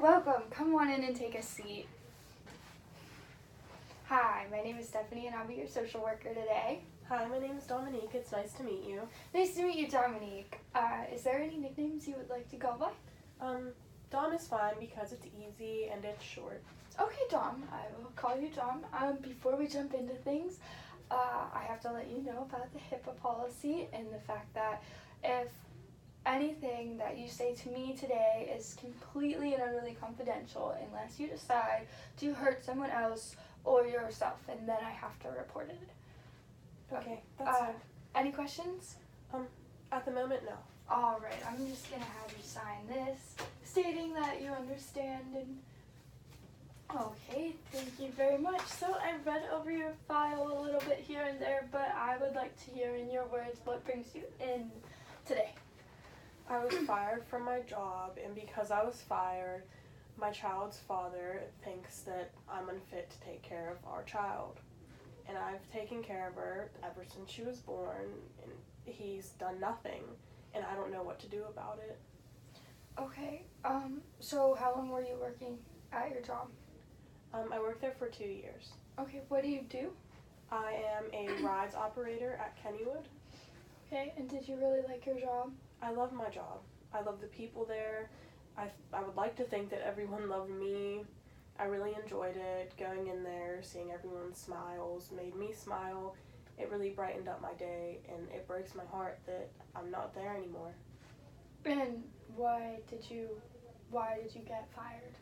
welcome. Come on in and take a seat. Hi, my name is Stephanie and I'll be your social worker today. Hi, my name is Dominique. It's nice to meet you. Nice to meet you, Dominique. Is there any nicknames you would like to go by? Dom is fine because it's easy and it's short. Okay, Dom. I will call you Dom. Before we jump into things, I have to let you know about the HIPAA policy and the fact that if anything that you say to me today is completely and utterly confidential unless you decide to hurt someone else or yourself, and then I have to report it. Okay, that's fine. Any questions? At the moment, no. Alright, I'm just gonna have you sign this, stating that you understand and... Okay, thank you very much. So I read over your file a little bit here and there, but I would like to hear in your words what brings you in today. I was fired from my job, and because I was fired, my child's father thinks that I'm unfit to take care of our child. And I've taken care of her ever since she was born, and he's done nothing, and I don't know what to do about it. Okay, so how long were you working at your job? I worked there for 2 years. Okay, what do you do? I am a rides operator at Kennywood. Okay, and did you really like your job? I love my job. I love the people there. I would like to think that everyone loved me. I really enjoyed it. Going in there, seeing everyone's smiles made me smile. It really brightened up my day, and it breaks my heart that I'm not there anymore. And why did you get fired?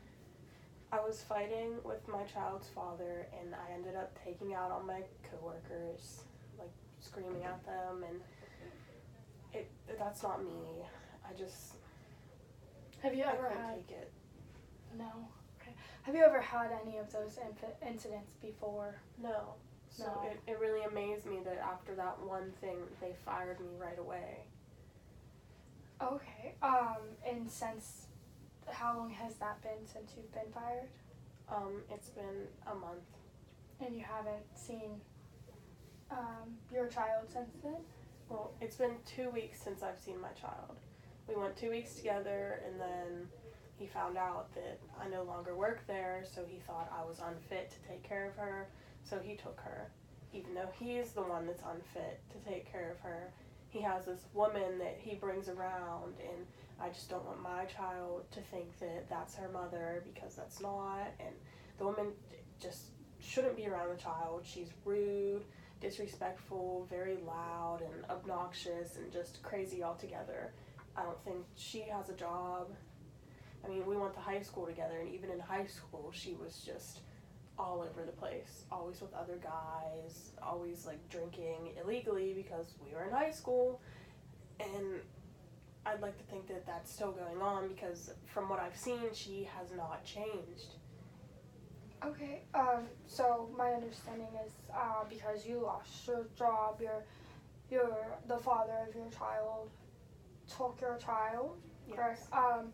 I was fighting with my child's father, and I ended up taking out on my coworkers, like screaming at them, and that's not me. Have you I ever couldn't had? take it. No. Okay. Have you ever had any of those incidents before? No. So No. it really amazed me that after that one thing, they fired me right away. Okay. And since how long has that been since you've been fired? It's been a month. And you haven't seen your child since then? Well, it's been 2 weeks since I've seen my child. We went 2 weeks together, and then he found out that I no longer work there, so he thought I was unfit to take care of her, so he took her. Even though he's the one that's unfit to take care of her, he has this woman that he brings around, and I just don't want my child to think that that's her mother, because that's not, and the woman just shouldn't be around the child. She's rude, disrespectful, very loud, and obnoxious, and just crazy altogether. I don't think she has a job. I mean, we went to high school together, and even in high school, she was just all over the place, always with other guys, always like drinking illegally because we were in high school, and I'd like to think that that's still going on because from what I've seen, she has not changed. Okay. So my understanding is because you lost your job, the father of your child took your child, correct? Yes.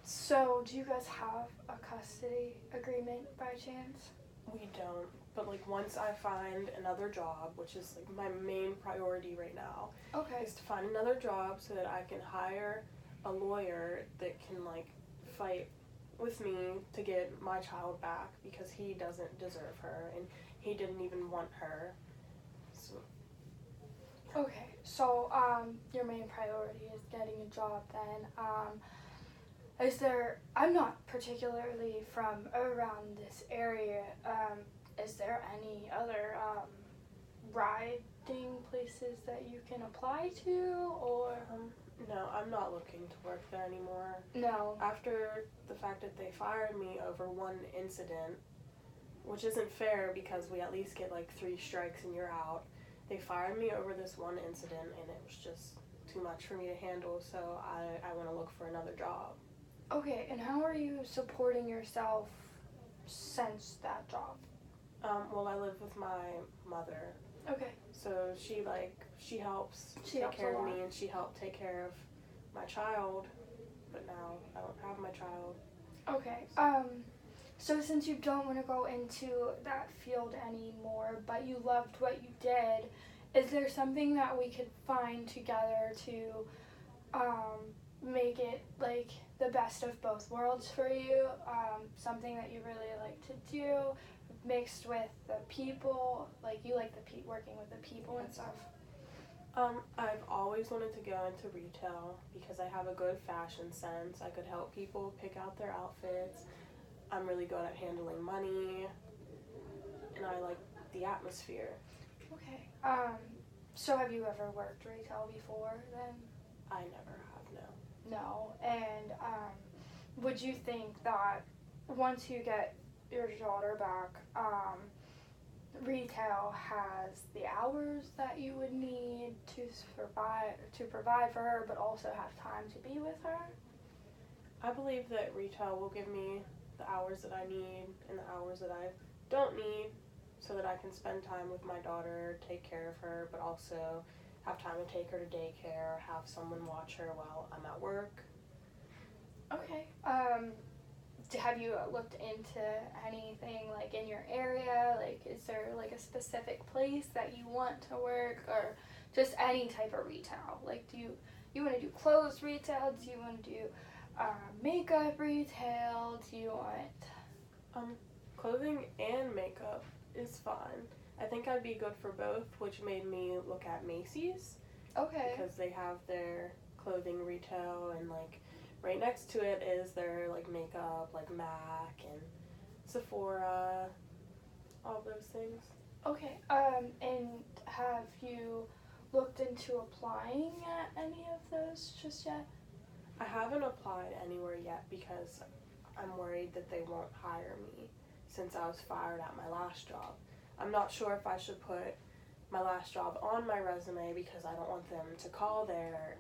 So do you guys have a custody agreement by chance? We don't, but like once I find another job, which is like my main priority right now, Okay. is to find another job so that I can hire a lawyer that can like fight with me to get my child back because he doesn't deserve her and he didn't even want her. So Okay. So your main priority is getting a job then. I'm not particularly from around this area. Is there any other riding places that you can apply to, or? no, I'm not looking to work there anymore. No. After the fact that they fired me over one incident, which isn't fair because we at least get like 3 strikes and you're out, they fired me over this one incident and it was just too much for me to handle, so I want to look for another job. Okay, and how are you supporting yourself since that job? Well, I live with my mother, Okay. so she helps She take helps care a of me, lot. and she helped take care of my child, but now I don't have my child. Okay. So since you don't want to go into that field anymore, but you loved what you did, is there something that we could find together to make it like the best of both worlds for you, something that you really like to do, mixed with the people, like you like the working with the people and stuff. I've always wanted to go into retail because I have a good fashion sense. I could help people pick out their outfits. I'm really good at handling money, and I like the atmosphere. Okay. So have you ever worked retail before then? I never have, no. No. And would you think that once you get your daughter back, retail has the hours that you would need to provide for her, but also have time to be with her? I believe that retail will give me the hours that I need and the hours that I don't need so that I can spend time with my daughter, take care of her, but also have time to take her to daycare, have someone watch her while I'm at work. Okay. Have you looked into anything like in your area? Like, is there like a specific place that you want to work, or just any type of retail? Like, do you want to do clothes retail? Do you want to do makeup retail? Do you want Clothing and makeup is fine. I think I'd be good for both, which made me look at Macy's. Okay. Because they have their clothing retail, and like right next to it is their like makeup, like MAC and Sephora, all those things. Okay. And have you looked into applying at any of those just yet? I haven't applied anywhere yet because I'm worried that they won't hire me since I was fired at my last job. I'm not sure if I should put my last job on my resume because I don't want them to call there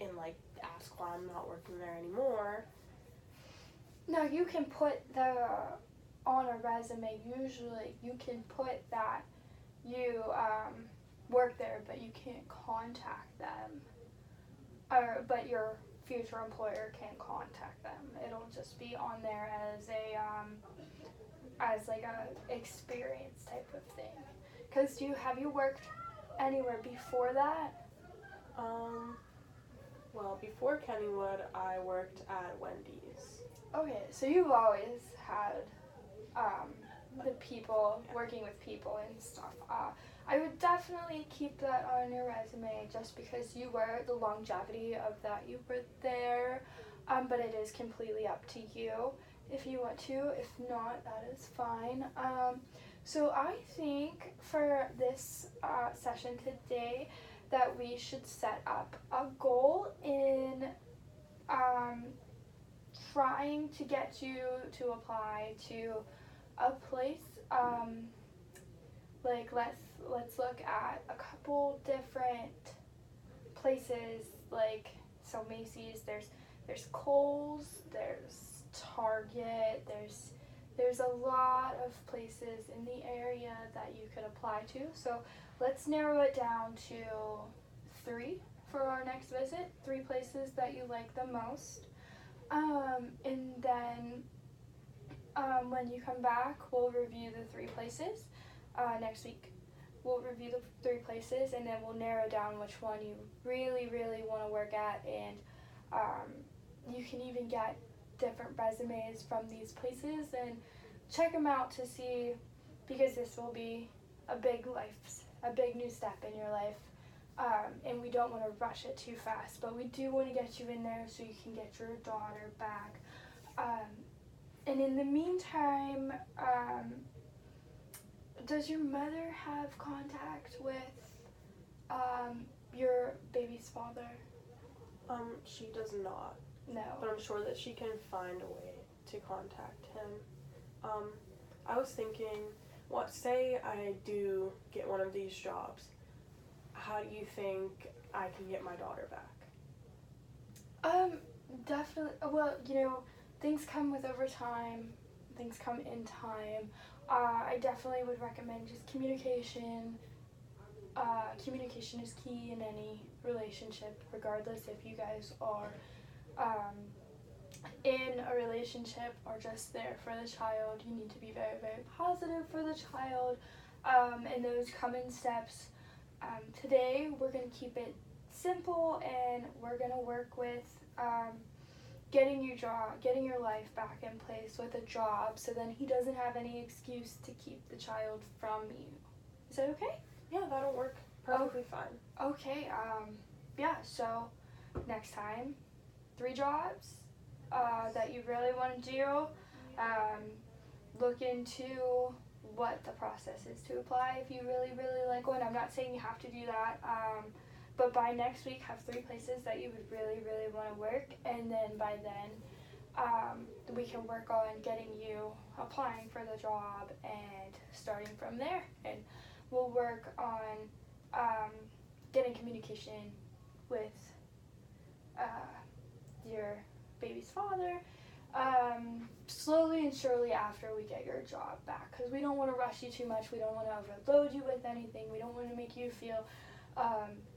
and like ask why I'm not working there anymore. No, you can put on a resume, usually you can put that you work there, but you can't contact them. But your future employer can contact them. It'll just be on there as like a experience type of thing. Cause have you worked anywhere before that? Well, before Kennywood, I worked at Wendy's. Okay, so you've always had the people, working with people and stuff. I would definitely keep that on your resume just because you were the longevity of that you were there. But it is completely up to you if you want to. If not, that is fine. So I think for this session today that we should set up a goal in trying to get you to apply to a place. Like let's look at a couple different places. Like, so Macy's, there's Kohl's, there's Target, there's a lot of places in the area that you could apply to. So let's narrow it down to 3 for our next visit. 3 places that you like the most. And then when you come back, we'll review the 3 places. Next week, we'll review the 3 places, and then we'll narrow down which one you really, really want to work at. And you can even get different resumes from these places and check them out to see, because this will be a big new step in your life. And we don't want to rush it too fast, but we do want to get you in there so you can get your daughter back. And in the meantime, does your mother have contact with your baby's father? She does not. No. But I'm sure that she can find a way to contact him. I was thinking, say I do get one of these jobs, how do you think I can get my daughter back? Definitely. Well, things come with overtime. Things come in time. I definitely would recommend just communication. Communication is key in any relationship, regardless if you guys are in a relationship or just there for the child. You need to be very, very positive for the child, and those come in steps. Today, we're going to keep it simple, and we're going to work with getting your life back in place with a job, so then he doesn't have any excuse to keep the child from you. Is that okay? Yeah, that'll work perfectly fine. Okay, yeah, so next time, 3 jobs that you really want to do. Look into what the process is to apply if you really, really like one. I'm not saying you have to do that, but by next week, have 3 places that you would really, really want to work, and then by then, we can work on getting you applying for the job and starting from there. And we'll work on getting communication with your baby's father, slowly and surely after we get your job back, because we don't want to rush you too much. We don't want to overload you with anything. We don't want to make you feel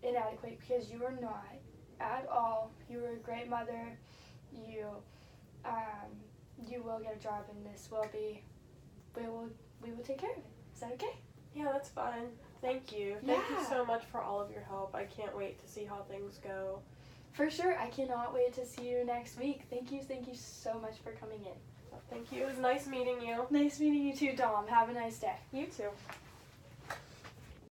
inadequate, because you are not at all. You are a great mother. You will get a job, and we will take care of it. Is that okay? Yeah, that's fine. Thank you. Thank you so much for all of your help. I can't wait to see how things go. For sure. I cannot wait to see you next week. Thank you so much for coming in. Thank you. It was nice meeting you. Nice meeting you too, Dom. Have a nice day. You too.